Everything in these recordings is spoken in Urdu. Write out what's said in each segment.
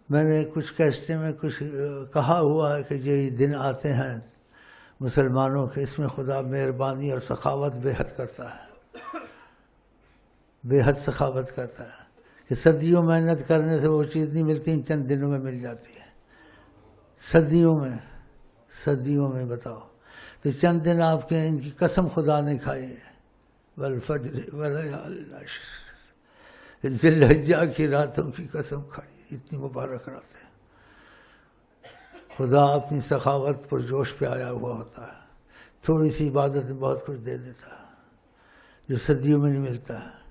میں نے کچھ کیسٹیں میں کچھ کہا ہوا ہے کہ یہ دن آتے ہیں مسلمانوں کے، اس میں خدا مہربانی اور سخاوت بے حد کرتا ہے، بے حد سخاوت کرتا ہے کہ صدیوں محنت کرنے سے وہ چیز نہیں ملتی، چند دنوں میں مل جاتی ہے، صدیوں میں بتاؤ۔ تو چند دن آپ کے ان کی قسم خدا نے کھائی ہے، والفجر ولیال عشر، ذی الحجہ کی راتوں کی قسم کھائی، اتنی مبارک راتیں۔ خدا اپنی سخاوت پر جوش پہ آیا ہوا ہوتا ہے، تھوڑی سی عبادت میں بہت کچھ دے دیتا ہے جو صدیوں میں نہیں ملتا ہے۔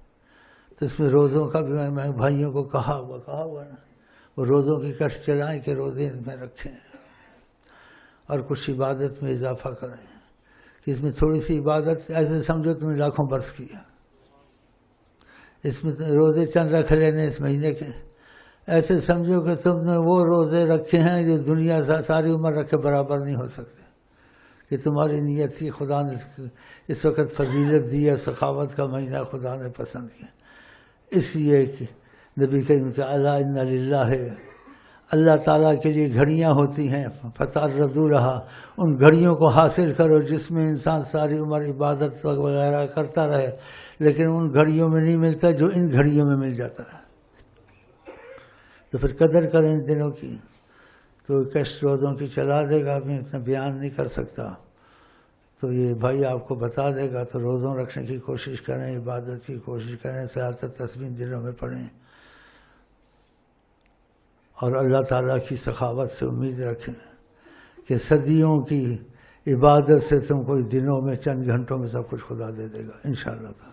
تو اس میں روزوں کا بھی میں بھائیوں کو کہا ہوا نا، وہ روزوں کی کشت چلائیں کہ روزے میں رکھیں اور کچھ عبادت میں اضافہ کریں، کہ اس میں تھوڑی سی عبادت ایسے سمجھو تم نے لاکھوں برس کیا، اس میں روزے چند رکھ لینے اس مہینے کے، ایسے سمجھو کہ تم نے وہ روزے رکھے ہیں جو دنیا ساری عمر رکھے برابر نہیں ہو سکتے، کہ تمہاری نیت تھی، خدا نے اس وقت فضیلت دی ہے، سخاوت کا مہینہ خدا نے پسند کیا۔ اس لیے کہ نبی کریم کہ الا ان للہ، اللہ تعالیٰ کے لیے گھڑیاں ہوتی ہیں، فتعرضوا لها، ان گھڑیوں کو حاصل کرو جس میں انسان ساری عمر عبادت وغیرہ کرتا رہے، لیکن ان گھڑیوں میں نہیں ملتا جو ان گھڑیوں میں مل جاتا ہے۔ تو پھر قدر کریں ان دنوں کی۔ تو کیسٹ روزوں کی چلا دے گا، میں اتنا بیان نہیں کر سکتا، تو یہ بھائی آپ کو بتا دے گا۔ تو روزوں رکھنے کی کوشش کریں، عبادت کی کوشش کریں، صلاۃ تسبیح دلوں میں پڑھیں، اور اللہ تعالیٰ کی سخاوت سے امید رکھیں کہ صدیوں کی عبادت سے تم کو دنوں میں چند گھنٹوں میں سب کچھ خدا دے دے گا انشاءاللہ تعالیٰ۔